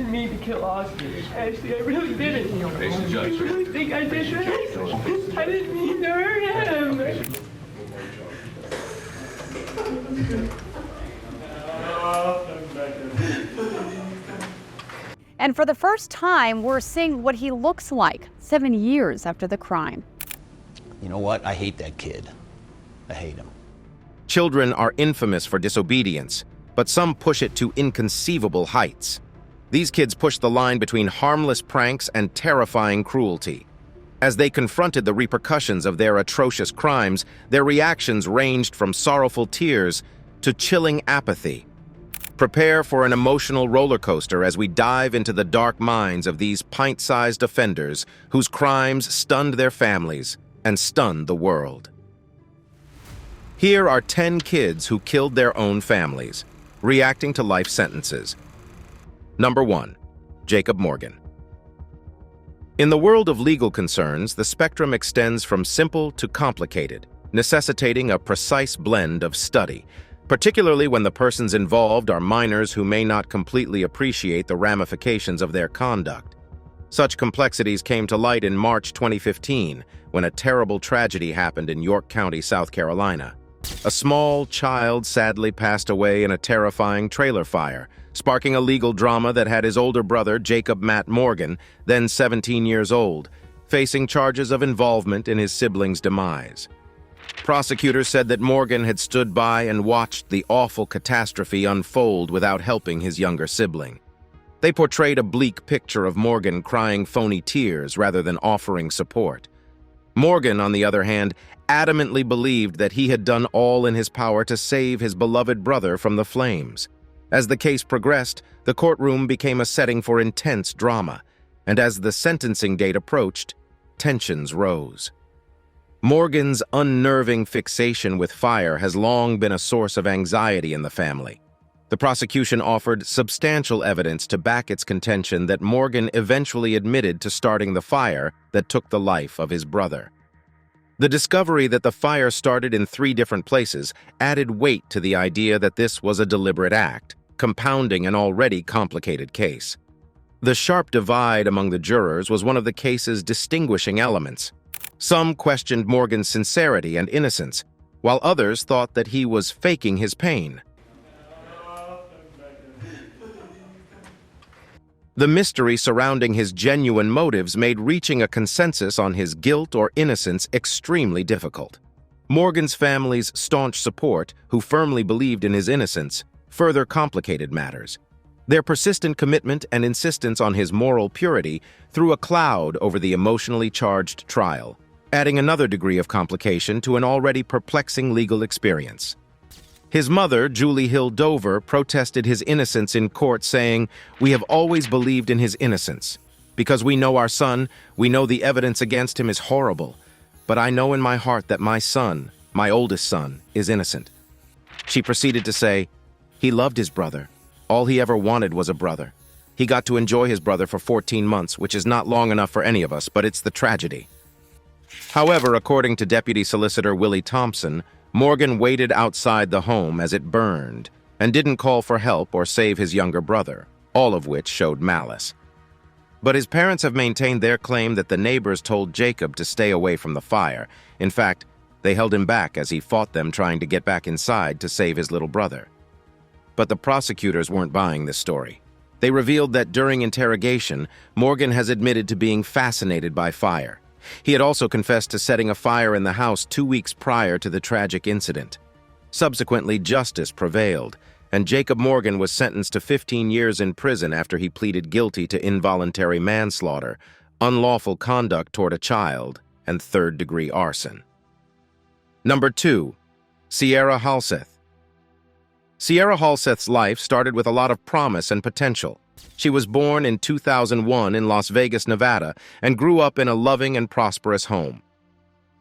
didn't mean to kill Austin. Ashley, I really didn't. I really think I did that. I didn't mean to hurt him. And for the first time, we're seeing what he looks like 7 years after the crime. You know what? I hate that kid. I hate him. Children are infamous for disobedience, but some push it to inconceivable heights. These kids push the line between harmless pranks and terrifying cruelty. As they confronted the repercussions of their atrocious crimes, their reactions ranged from sorrowful tears to chilling apathy. Prepare for an emotional roller coaster as we dive into the dark minds of these pint-sized offenders whose crimes stunned their families and stunned the world. Here are 10 kids who killed their own families, reacting to life sentences. Number 1. Jacob Morgan. In the world of legal concerns, the spectrum extends from simple to complicated, necessitating a precise blend of study, particularly when the persons involved are minors who may not completely appreciate the ramifications of their conduct. Such complexities came to light in March 2015, when a terrible tragedy happened in York County, South Carolina. A small child sadly passed away in a terrifying trailer fire, sparking a legal drama that had his older brother, Jacob Matt Morgan, then 17 years old, facing charges of involvement in his sibling's demise. Prosecutors said that Morgan had stood by and watched the awful catastrophe unfold without helping his younger sibling. They portrayed a bleak picture of Morgan crying phony tears rather than offering support. Morgan, on the other hand, adamantly believed that he had done all in his power to save his beloved brother from the flames. As the case progressed, the courtroom became a setting for intense drama, and as the sentencing date approached, tensions rose. Morgan's unnerving fixation with fire has long been a source of anxiety in the family. The prosecution offered substantial evidence to back its contention that Morgan eventually admitted to starting the fire that took the life of his brother. The discovery that the fire started in 3 different places added weight to the idea that this was a deliberate act, compounding an already complicated case. The sharp divide among the jurors was one of the case's distinguishing elements. Some questioned Morgan's sincerity and innocence, while others thought that he was faking his pain. The mystery surrounding his genuine motives made reaching a consensus on his guilt or innocence extremely difficult. Morgan's family's staunch support, who firmly believed in his innocence, further complicated matters. Their persistent commitment and insistence on his moral purity threw a cloud over the emotionally charged trial, adding another degree of complication to an already perplexing legal experience. His mother, Julie Hill Dover, protested his innocence in court, saying, "We have always believed in his innocence. Because we know our son, we know the evidence against him is horrible. But I know in my heart that my son, my oldest son, is innocent." She proceeded to say, "He loved his brother. All he ever wanted was a brother. He got to enjoy his brother for 14 months, which is not long enough for any of us, but it's the tragedy." However, according to Deputy Solicitor Willie Thompson, Morgan waited outside the home as it burned and didn't call for help or save his younger brother, all of which showed malice. But his parents have maintained their claim that the neighbors told Jacob to stay away from the fire. In fact, they held him back as he fought them trying to get back inside to save his little brother. But the prosecutors weren't buying this story. They revealed that during interrogation, Morgan has admitted to being fascinated by fire. He had also confessed to setting a fire in the house 2 weeks prior to the tragic incident. Subsequently, justice prevailed, and Jacob Morgan was sentenced to 15 years in prison after he pleaded guilty to involuntary manslaughter, unlawful conduct toward a child, and third-degree arson. Number 2. Sierra Halseth. Sierra Halseth's life started with a lot of promise and potential. She was born in 2001 in Las Vegas, Nevada, and grew up in a loving and prosperous home.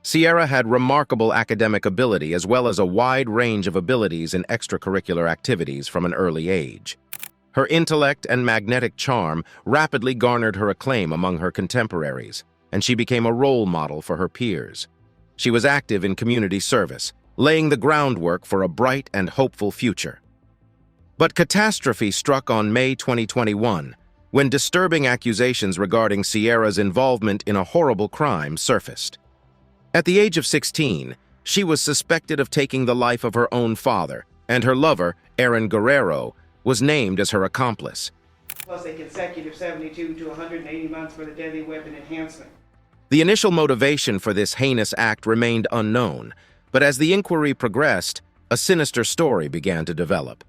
Sierra had remarkable academic ability as well as a wide range of abilities in extracurricular activities from an early age. Her intellect and magnetic charm rapidly garnered her acclaim among her contemporaries, and she became a role model for her peers. She was active in community service, laying the groundwork for a bright and hopeful future. But catastrophe struck on May 2021 when disturbing accusations regarding Sierra's involvement in a horrible crime surfaced. At the age of 16, she was suspected of taking the life of her own father, and her lover, Aaron Guerrero, was named as her accomplice. Plus a consecutive 72 to 180 months for the deadly weapon enhancement. The initial motivation for this heinous act remained unknown, but as the inquiry progressed, a sinister story began to develop.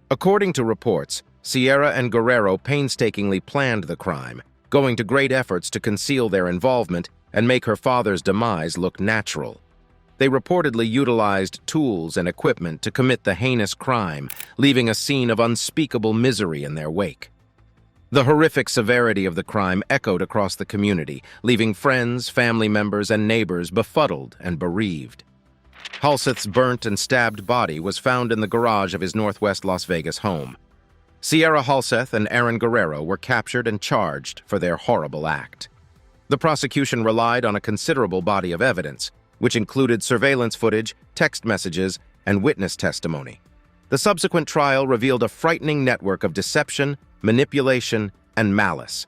According to reports, Sierra and Guerrero painstakingly planned the crime, going to great efforts to conceal their involvement and make her father's demise look natural. They reportedly utilized tools and equipment to commit the heinous crime, leaving a scene of unspeakable misery in their wake. The horrific severity of the crime echoed across the community, leaving friends, family members, and neighbors befuddled and bereaved. Halseth's burnt and stabbed body was found in the garage of his northwest Las Vegas home. Sierra Halseth and Aaron Guerrero were captured and charged for their horrible act. The prosecution relied on a considerable body of evidence, which included surveillance footage, text messages, and witness testimony. The subsequent trial revealed a frightening network of deception, manipulation, and malice.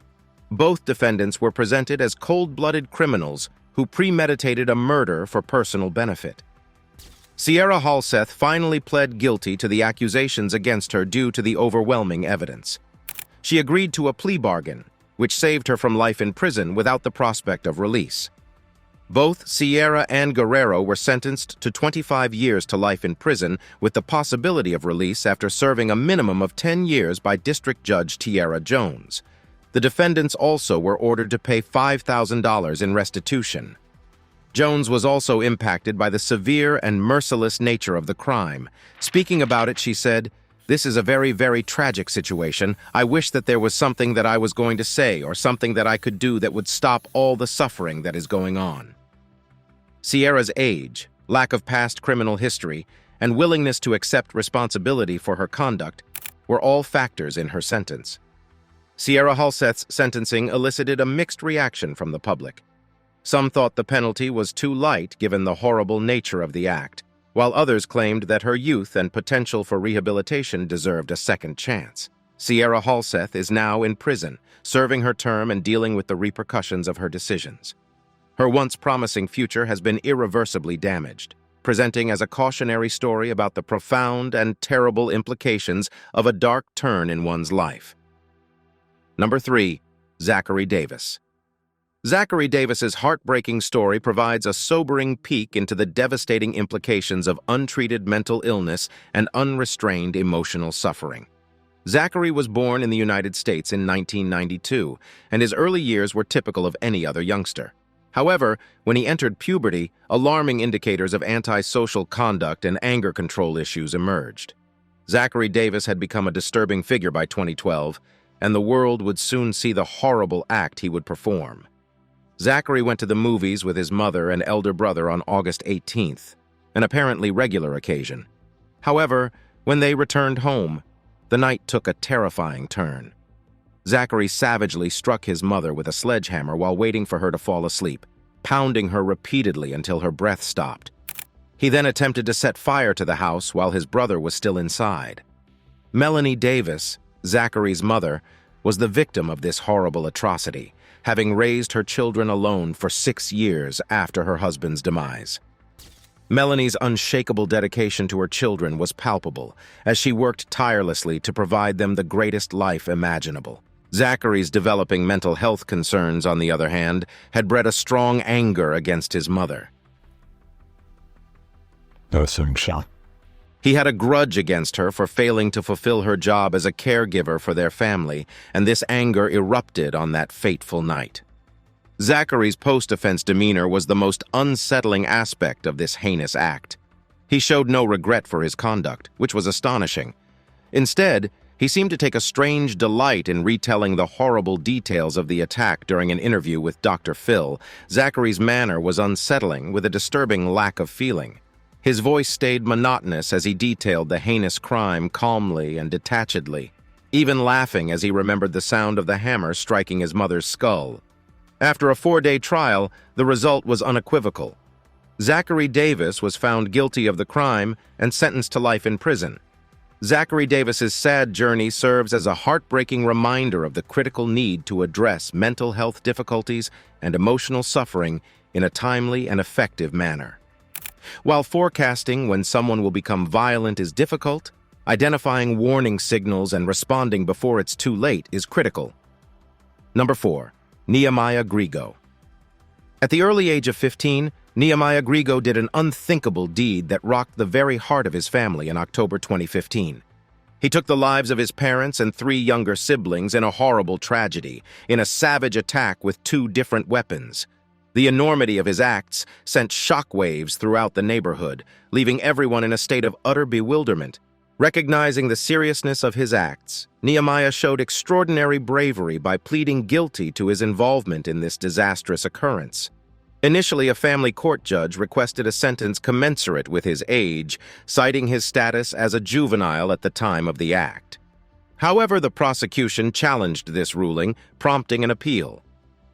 Both defendants were presented as cold-blooded criminals who premeditated a murder for personal benefit. Sierra Halseth finally pled guilty to the accusations against her due to the overwhelming evidence. She agreed to a plea bargain, which saved her from life in prison without the prospect of release. Both Sierra and Guerrero were sentenced to 25 years to life in prison with the possibility of release after serving a minimum of 10 years by District Judge Tiara Jones. The defendants also were ordered to pay $5,000 in restitution. Jones was also impacted by the severe and merciless nature of the crime. Speaking about it, she said, "This is a very, very tragic situation. I wish that there was something that I was going to say or something that I could do that would stop all the suffering that is going on." Sierra's age, lack of past criminal history, and willingness to accept responsibility for her conduct were all factors in her sentence. Sierra Halseth's sentencing elicited a mixed reaction from the public. Some thought the penalty was too light given the horrible nature of the act, while others claimed that her youth and potential for rehabilitation deserved a second chance. Sierra Halseth is now in prison, serving her term and dealing with the repercussions of her decisions. Her once promising future has been irreversibly damaged, presenting as a cautionary story about the profound and terrible implications of a dark turn in one's life. Number 3. Zachary Davis. Zachary Davis's heartbreaking story provides a sobering peek into the devastating implications of untreated mental illness and unrestrained emotional suffering. Zachary was born in the United States in 1992, and his early years were typical of any other youngster. However, when he entered puberty, alarming indicators of antisocial conduct and anger control issues emerged. Zachary Davis had become a disturbing figure by 2012, and the world would soon see the horrible act he would perform. Zachary went to the movies with his mother and elder brother on August 18th, an apparently regular occasion. However, when they returned home, the night took a terrifying turn. Zachary savagely struck his mother with a sledgehammer while waiting for her to fall asleep, pounding her repeatedly until her breath stopped. He then attempted to set fire to the house while his brother was still inside. Melanie Davis, Zachary's mother, was the victim of this horrible atrocity, having raised her children alone for 6 years after her husband's demise. Melanie's unshakable dedication to her children was palpable, as she worked tirelessly to provide them the greatest life imaginable. Zachary's developing mental health concerns, on the other hand, had bred a strong anger against his mother. He had a grudge against her for failing to fulfill her job as a caregiver for their family, and this anger erupted on that fateful night. Zachary's post-offense demeanor was the most unsettling aspect of this heinous act. He showed no regret for his conduct, which was astonishing. Instead, he seemed to take a strange delight in retelling the horrible details of the attack during an interview with Dr. Phil. Zachary's manner was unsettling, with a disturbing lack of feeling. His voice stayed monotonous as he detailed the heinous crime calmly and detachedly, even laughing as he remembered the sound of the hammer striking his mother's skull. After a 4-day trial, the result was unequivocal. Zachary Davis was found guilty of the crime and sentenced to life in prison. Zachary Davis's sad journey serves as a heartbreaking reminder of the critical need to address mental health difficulties and emotional suffering in a timely and effective manner. While forecasting when someone will become violent is difficult, identifying warning signals and responding before it's too late is critical. Number 4. Nehemiah Grigo. At the early age of 15, Nehemiah Grigo did an unthinkable deed that rocked the very heart of his family in October 2015. He took the lives of his parents and 3 younger siblings in a horrible tragedy, in a savage attack with 2 different weapons. The enormity of his acts sent shockwaves throughout the neighborhood, leaving everyone in a state of utter bewilderment. Recognizing the seriousness of his acts, Nehemiah showed extraordinary bravery by pleading guilty to his involvement in this disastrous occurrence. Initially, a family court judge requested a sentence commensurate with his age, citing his status as a juvenile at the time of the act. However, the prosecution challenged this ruling, prompting an appeal.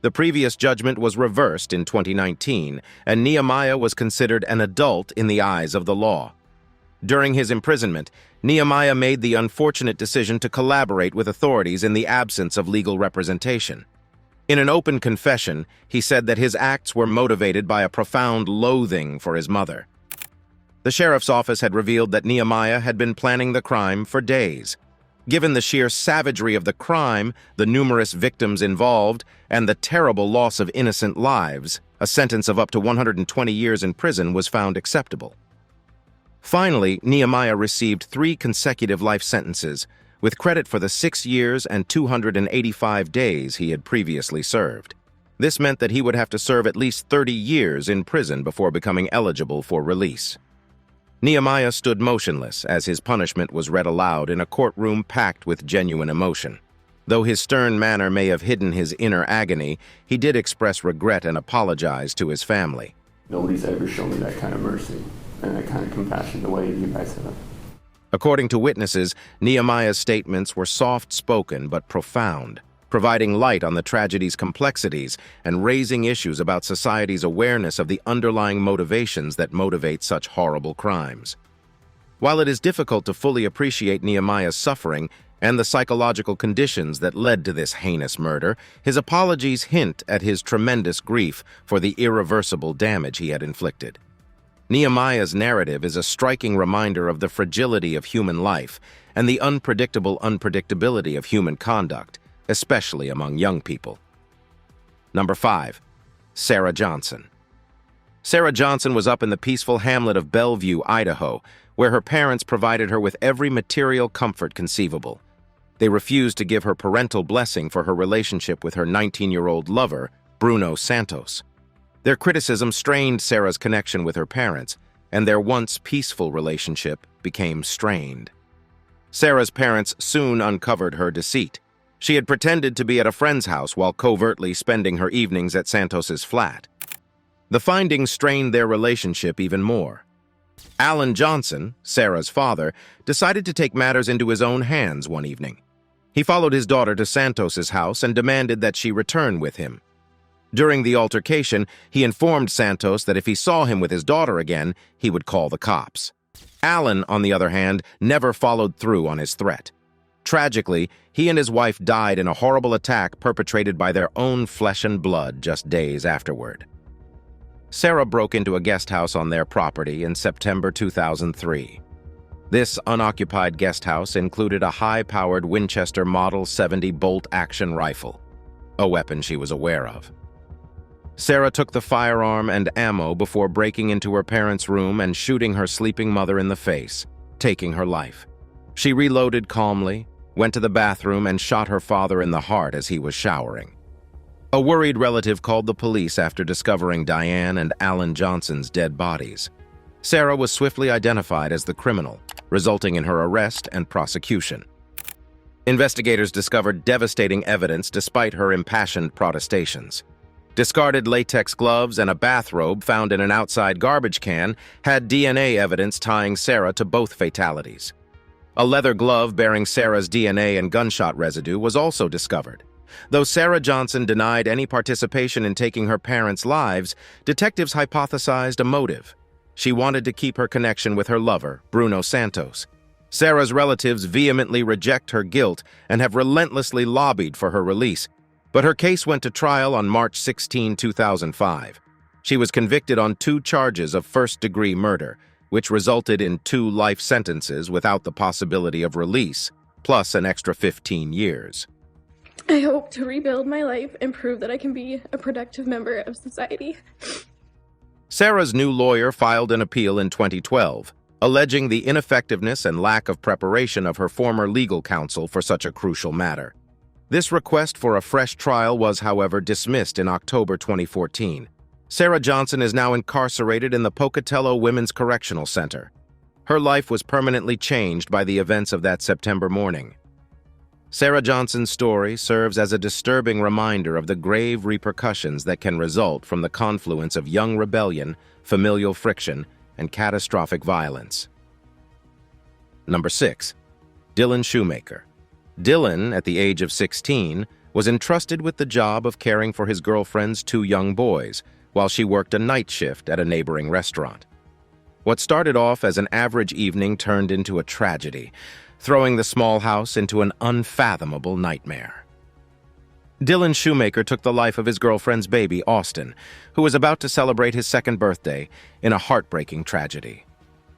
The previous judgment was reversed in 2019, and Nehemiah was considered an adult in the eyes of the law. During his imprisonment, Nehemiah made the unfortunate decision to collaborate with authorities in the absence of legal representation. In an open confession, he said that his acts were motivated by a profound loathing for his mother. The sheriff's office had revealed that Nehemiah had been planning the crime for days. Given the sheer savagery of the crime, the numerous victims involved, and the terrible loss of innocent lives, a sentence of up to 120 years in prison was found acceptable. Finally, Nehemiah received 3 consecutive life sentences, with credit for the 6 years and 285 days he had previously served. This meant that he would have to serve at least 30 years in prison before becoming eligible for release. Nehemiah stood motionless as his punishment was read aloud in a courtroom packed with genuine emotion. Though his stern manner may have hidden his inner agony, he did express regret and apologize to his family. Nobody's ever shown me that kind of mercy and that kind of compassion the way you guys have. According to witnesses, Nehemiah's statements were soft-spoken but profound, providing light on the tragedy's complexities and raising issues about society's awareness of the underlying motivations that motivate such horrible crimes. While it is difficult to fully appreciate Nehemiah's suffering and the psychological conditions that led to this heinous murder, his apologies hint at his tremendous grief for the irreversible damage he had inflicted. Nehemiah's narrative is a striking reminder of the fragility of human life and the unpredictable unpredictability of human conduct, especially among young people. Number 5. Sarah Johnson. Sarah Johnson was up in the peaceful hamlet of Bellevue, Idaho, where her parents provided her with every material comfort conceivable. They refused to give her parental blessing for her relationship with her 19-year-old lover, Bruno Santos. Their criticism strained Sarah's connection with her parents, and their once peaceful relationship became strained. Sarah's parents soon uncovered her deceit. She had pretended to be at a friend's house while covertly spending her evenings at Santos's flat. The findings strained their relationship even more. Alan Johnson, Sarah's father, decided to take matters into his own hands one evening. He followed his daughter to Santos's house and demanded that she return with him. During the altercation, he informed Santos that if he saw him with his daughter again, he would call the cops. Alan, on the other hand, never followed through on his threat. Tragically, he and his wife died in a horrible attack perpetrated by their own flesh and blood just days afterward. Sarah broke into a guest house on their property in September 2003. This unoccupied guest house included a high-powered Winchester Model 70 bolt-action rifle, a weapon she was aware of. Sarah took the firearm and ammo before breaking into her parents' room and shooting her sleeping mother in the face, taking her life. She reloaded calmly, went to the bathroom, and shot her father in the heart as he was showering. A worried relative called the police after discovering Diane and Alan Johnson's dead bodies. Sarah was swiftly identified as the criminal, resulting in her arrest and prosecution. Investigators discovered devastating evidence despite her impassioned protestations. Discarded latex gloves and a bathrobe found in an outside garbage can had DNA evidence tying Sarah to both fatalities. A leather glove bearing Sarah's DNA and gunshot residue was also discovered. Though Sarah Johnson denied any participation in taking her parents' lives, detectives hypothesized a motive. She wanted to keep her connection with her lover, Bruno Santos. Sarah's relatives vehemently reject her guilt and have relentlessly lobbied for her release, but her case went to trial on March 16, 2005. She was convicted on 2 charges of first-degree murder, which resulted in 2 life sentences without the possibility of release, plus an extra 15 years. I hope to rebuild my life and prove that I can be a productive member of society. Sarah's new lawyer filed an appeal in 2012, alleging the ineffectiveness and lack of preparation of her former legal counsel for such a crucial matter. This request for a fresh trial was, however, dismissed in October 2014. Sarah Johnson is now incarcerated in the Pocatello Women's Correctional Center. Her life was permanently changed by the events of that September morning. Sarah Johnson's story serves as a disturbing reminder of the grave repercussions that can result from the confluence of young rebellion, familial friction, and catastrophic violence. Number 6. Dylan Shoemaker. Dylan, at the age of 16, was entrusted with the job of caring for his girlfriend's 2 young boys while she worked a night shift at a neighboring restaurant. What started off as an average evening turned into a tragedy, throwing the small house into an unfathomable nightmare. Dylan Shoemaker took the life of his girlfriend's baby, Austin, who was about to celebrate his 2nd birthday, in a heartbreaking tragedy.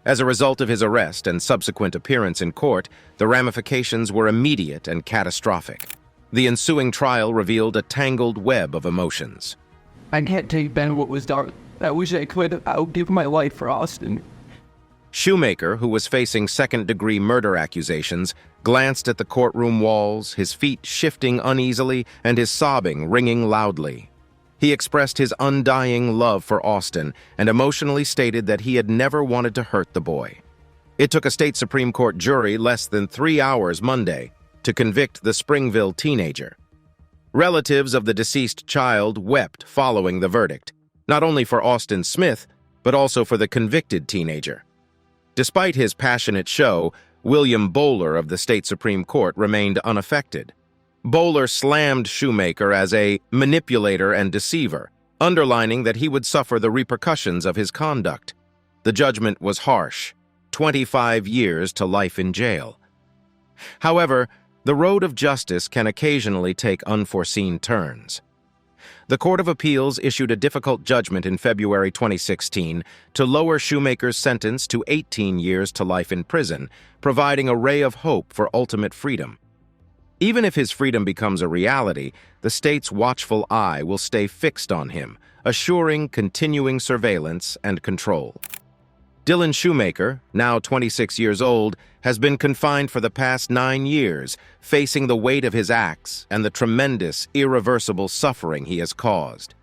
As a result of his arrest and subsequent appearance in court, the ramifications were immediate and catastrophic. The ensuing trial revealed a tangled web of emotions. I can't take back what was done. I wish I could. I would give my life for Austin. Shoemaker, who was facing 2nd-degree murder accusations, glanced at the courtroom walls, his feet shifting uneasily and his sobbing ringing loudly. He expressed his undying love for Austin and emotionally stated that he had never wanted to hurt the boy. It took a state Supreme Court jury less than 3 hours Monday to convict the Springville teenager. Relatives of the deceased child wept following the verdict, not only for Austin Smith, but also for the convicted teenager. Despite his passionate show, William Bowler of the state Supreme Court remained unaffected. Bowler slammed Shoemaker as a manipulator and deceiver, underlining that he would suffer the repercussions of his conduct. The judgment was harsh, 25 years to life in jail. However, the road of justice can occasionally take unforeseen turns. The Court of Appeals issued a difficult judgment in February 2016 to lower Shoemaker's sentence to 18 years to life in prison, providing a ray of hope for ultimate freedom. Even if his freedom becomes a reality, the state's watchful eye will stay fixed on him, assuring continuing surveillance and control. Dylan Shoemaker, now 26 years old, has been confined for the past 9 years, facing the weight of his acts and the tremendous, irreversible suffering he has caused.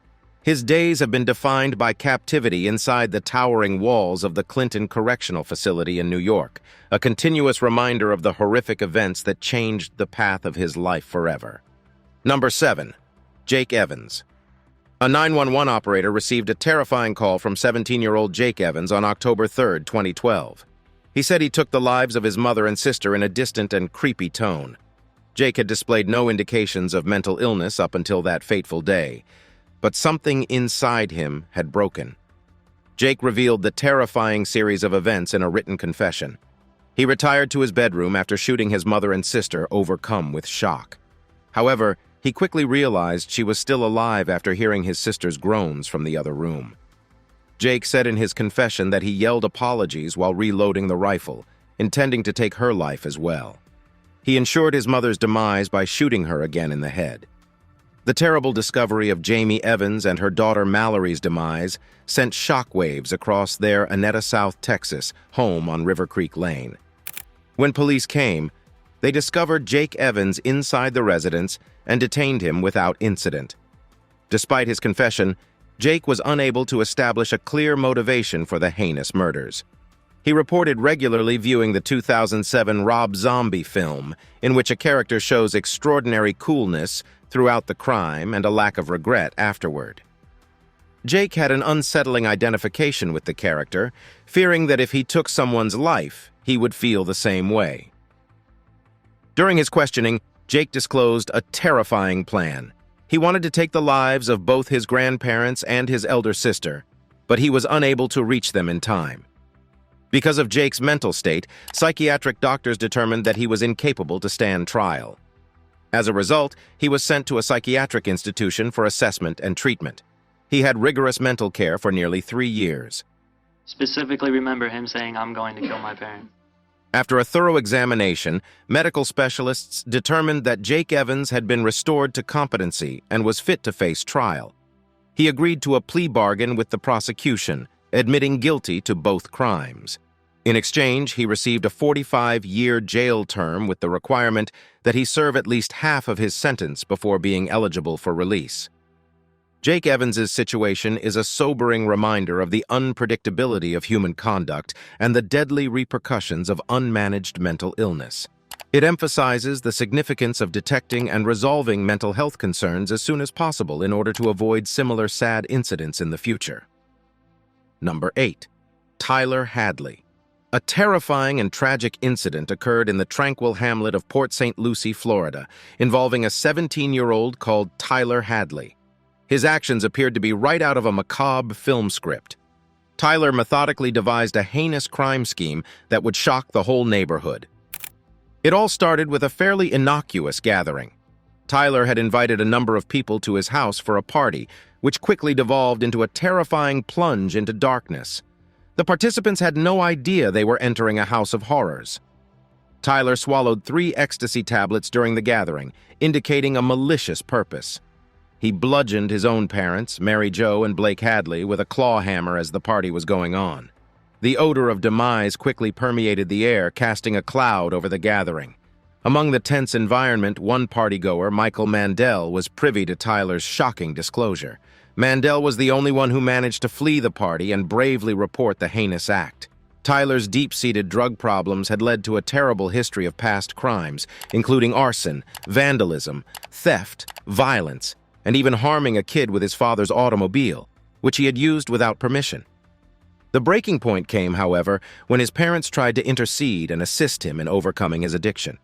His days have been defined by captivity inside the towering walls of the Clinton Correctional Facility in New York, a continuous reminder of the horrific events that changed the path of his life forever. Number 7. Jake Evans. A 911 operator received a terrifying call from 17-year-old Jake Evans on October 3, 2012. He said he took the lives of his mother and sister in a distant and creepy tone. Jake had displayed no indications of mental illness up until that fateful day, but something inside him had broken. Jake revealed the terrifying series of events in a written confession. He retired to his bedroom after shooting his mother and sister, overcome with shock. However, he quickly realized she was still alive after hearing his sister's groans from the other room. Jake said in his confession that he yelled apologies while reloading the rifle, intending to take her life as well. He ensured his mother's demise by shooting her again in the head. The terrible discovery of Jamie Evans and her daughter Mallory's demise sent shockwaves across their Annetta, South Texas home on River Creek Lane. When police came, they discovered Jake Evans inside the residence and detained him without incident. Despite his confession, Jake was unable to establish a clear motivation for the heinous murders. He reported regularly viewing the 2007 Rob Zombie film, in which a character shows extraordinary coolness throughout the crime and a lack of regret afterward. Jake had an unsettling identification with the character, fearing that if he took someone's life, he would feel the same way. During his questioning, Jake disclosed a terrifying plan. He wanted to take the lives of both his grandparents and his elder sister, but he was unable to reach them in time. Because of Jake's mental state, psychiatric doctors determined that he was incapable to stand trial. As a result, he was sent to a psychiatric institution for assessment and treatment. He had rigorous mental care for nearly 3 years. Specifically remember him saying, "I'm going to kill my parents." After a thorough examination, medical specialists determined that Jake Evans had been restored to competency and was fit to face trial. He agreed to a plea bargain with the prosecution, admitting guilty to both crimes. In exchange, he received a 45-year jail term with the requirement that he serve at least half of his sentence before being eligible for release. Jake Evans's situation is a sobering reminder of the unpredictability of human conduct and the deadly repercussions of unmanaged mental illness. It emphasizes the significance of detecting and resolving mental health concerns as soon as possible in order to avoid similar sad incidents in the future. Number 8. Tyler Hadley. A terrifying and tragic incident occurred in the tranquil hamlet of Port St. Lucie, Florida, involving a 17-year-old called Tyler Hadley. His actions appeared to be right out of a macabre film script. Tyler methodically devised a heinous crime scheme that would shock the whole neighborhood. It all started with a fairly innocuous gathering. Tyler had invited a number of people to his house for a party, which quickly devolved into a terrifying plunge into darkness. The participants had no idea they were entering a house of horrors. Tyler swallowed 3 ecstasy tablets during the gathering, indicating a malicious purpose. He bludgeoned his own parents, Mary Jo and Blake Hadley, with a claw hammer as the party was going on. The odor of demise quickly permeated the air, casting a cloud over the gathering. Among the tense environment, one partygoer, Michael Mandel, was privy to Tyler's shocking disclosure. Mandel was the only one who managed to flee the party and bravely report the heinous act. Tyler's deep-seated drug problems had led to a terrible history of past crimes, including arson, vandalism, theft, violence, and even harming a kid with his father's automobile, which he had used without permission. The breaking point came, however, when his parents tried to intercede and assist him in overcoming his addiction.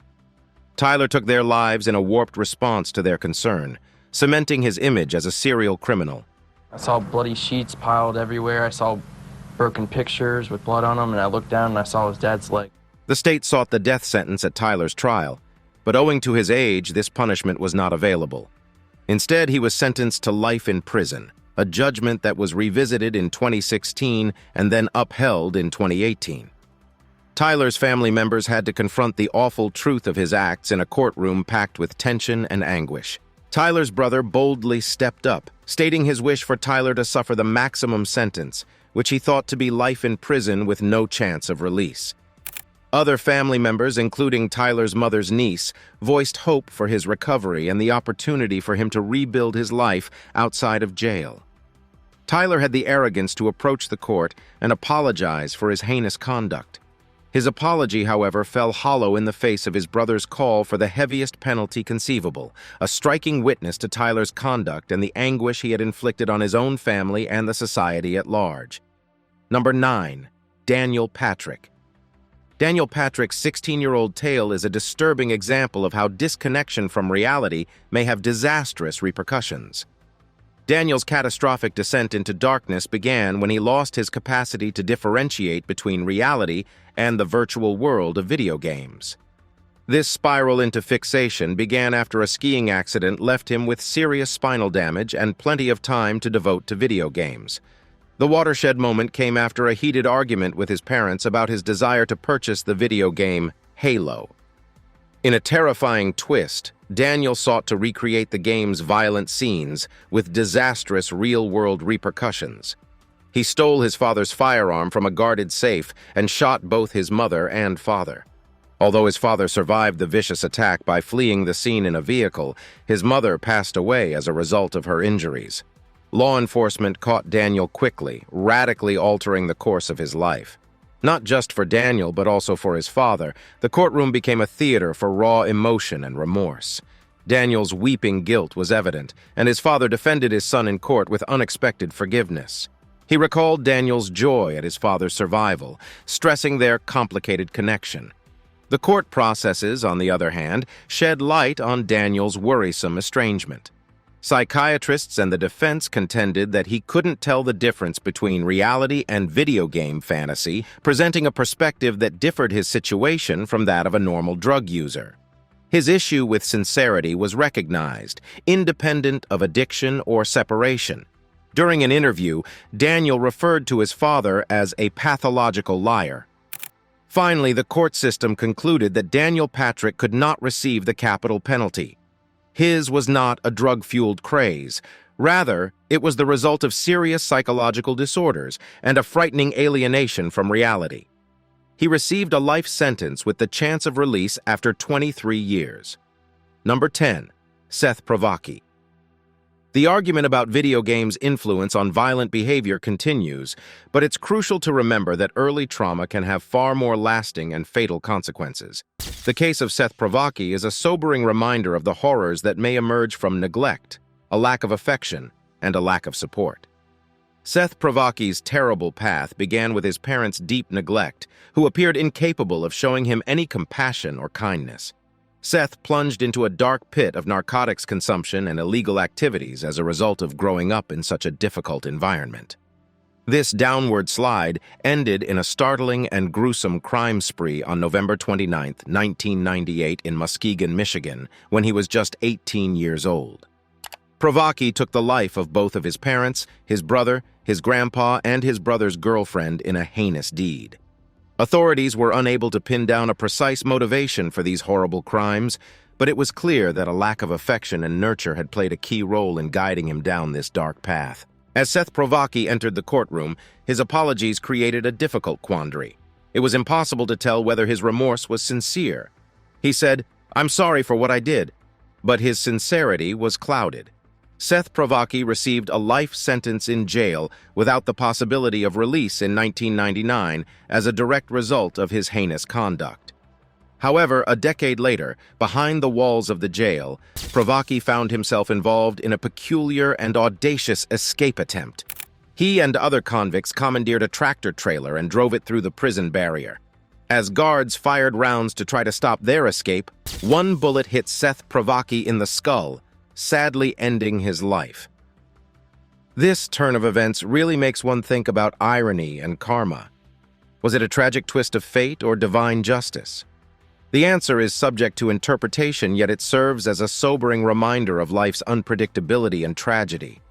Tyler took their lives in a warped response to their concern, cementing his image as a serial criminal. I saw bloody sheets piled everywhere. I saw broken pictures with blood on them, and I looked down and I saw his dad's leg. The state sought the death sentence at Tyler's trial, but owing to his age, this punishment was not available. Instead, he was sentenced to life in prison, a judgment that was revisited in 2016 and then upheld in 2018. Tyler's family members had to confront the awful truth of his acts in a courtroom packed with tension and anguish. Tyler's brother boldly stepped up, stating his wish for Tyler to suffer the maximum sentence, which he thought to be life in prison with no chance of release. Other family members, including Tyler's mother's niece, voiced hope for his recovery and the opportunity for him to rebuild his life outside of jail. Tyler had the arrogance to approach the court and apologize for his heinous conduct. His apology, however, fell hollow in the face of his brother's call for the heaviest penalty conceivable, a striking witness to Tyler's conduct and the anguish he had inflicted on his own family and the society at large. Number 9. Daniel Patrick. Daniel Patrick's 16-year-old tale is a disturbing example of how disconnection from reality may have disastrous repercussions. Daniel's catastrophic descent into darkness began when he lost his capacity to differentiate between reality and the virtual world of video games. This spiral into fixation began after a skiing accident left him with serious spinal damage and plenty of time to devote to video games. The watershed moment came after a heated argument with his parents about his desire to purchase the video game Halo. In a terrifying twist, Daniel sought to recreate the game's violent scenes with disastrous real-world repercussions. He stole his father's firearm from a guarded safe and shot both his mother and father. Although his father survived the vicious attack by fleeing the scene in a vehicle, his mother passed away as a result of her injuries. Law enforcement caught Daniel quickly, radically altering the course of his life. Not just for Daniel, but also for his father, the courtroom became a theater for raw emotion and remorse. Daniel's weeping guilt was evident, and his father defended his son in court with unexpected forgiveness. He recalled Daniel's joy at his father's survival, stressing their complicated connection. The court processes, on the other hand, shed light on Daniel's worrisome estrangement. Psychiatrists and the defense contended that he couldn't tell the difference between reality and video game fantasy, presenting a perspective that differed his situation from that of a normal drug user. His issue with sincerity was recognized, independent of addiction or separation. During an interview, Daniel referred to his father as a pathological liar. Finally, the court system concluded that Daniel Patrick could not receive the capital penalty. His was not a drug-fueled craze. Rather, it was the result of serious psychological disorders and a frightening alienation from reality. He received a life sentence with the chance of release after 23 years. Number 10. Seth Pravaki. The argument about video games' influence on violent behavior continues, but it's crucial to remember that early trauma can have far more lasting and fatal consequences. The case of Seth Pravaki is a sobering reminder of the horrors that may emerge from neglect, a lack of affection, and a lack of support. Seth Pravaki's terrible path began with his parents' deep neglect, who appeared incapable of showing him any compassion or kindness. Seth plunged into a dark pit of narcotics consumption and illegal activities as a result of growing up in such a difficult environment. This downward slide ended in a startling and gruesome crime spree on November 29, 1998 in Muskegon, Michigan, when he was just 18 years old. Pravaki took the life of both of his parents, his brother, his grandpa, and his brother's girlfriend in a heinous deed. Authorities were unable to pin down a precise motivation for these horrible crimes, but it was clear that a lack of affection and nurture had played a key role in guiding him down this dark path. As Seth Pravaki entered the courtroom, his apologies created a difficult quandary. It was impossible to tell whether his remorse was sincere. He said, "I'm sorry for what I did," but his sincerity was clouded. Seth Pravaki received a life sentence in jail without the possibility of release in 1999 as a direct result of his heinous conduct. However, a decade later, behind the walls of the jail, Pravaki found himself involved in a peculiar and audacious escape attempt. He and other convicts commandeered a tractor trailer and drove it through the prison barrier. As guards fired rounds to try to stop their escape, one bullet hit Seth Pravaki in the skull, sadly ending his life. This turn of events really makes one think about irony and karma. Was it a tragic twist of fate or divine justice? The answer is subject to interpretation, yet it serves as a sobering reminder of life's unpredictability and tragedy.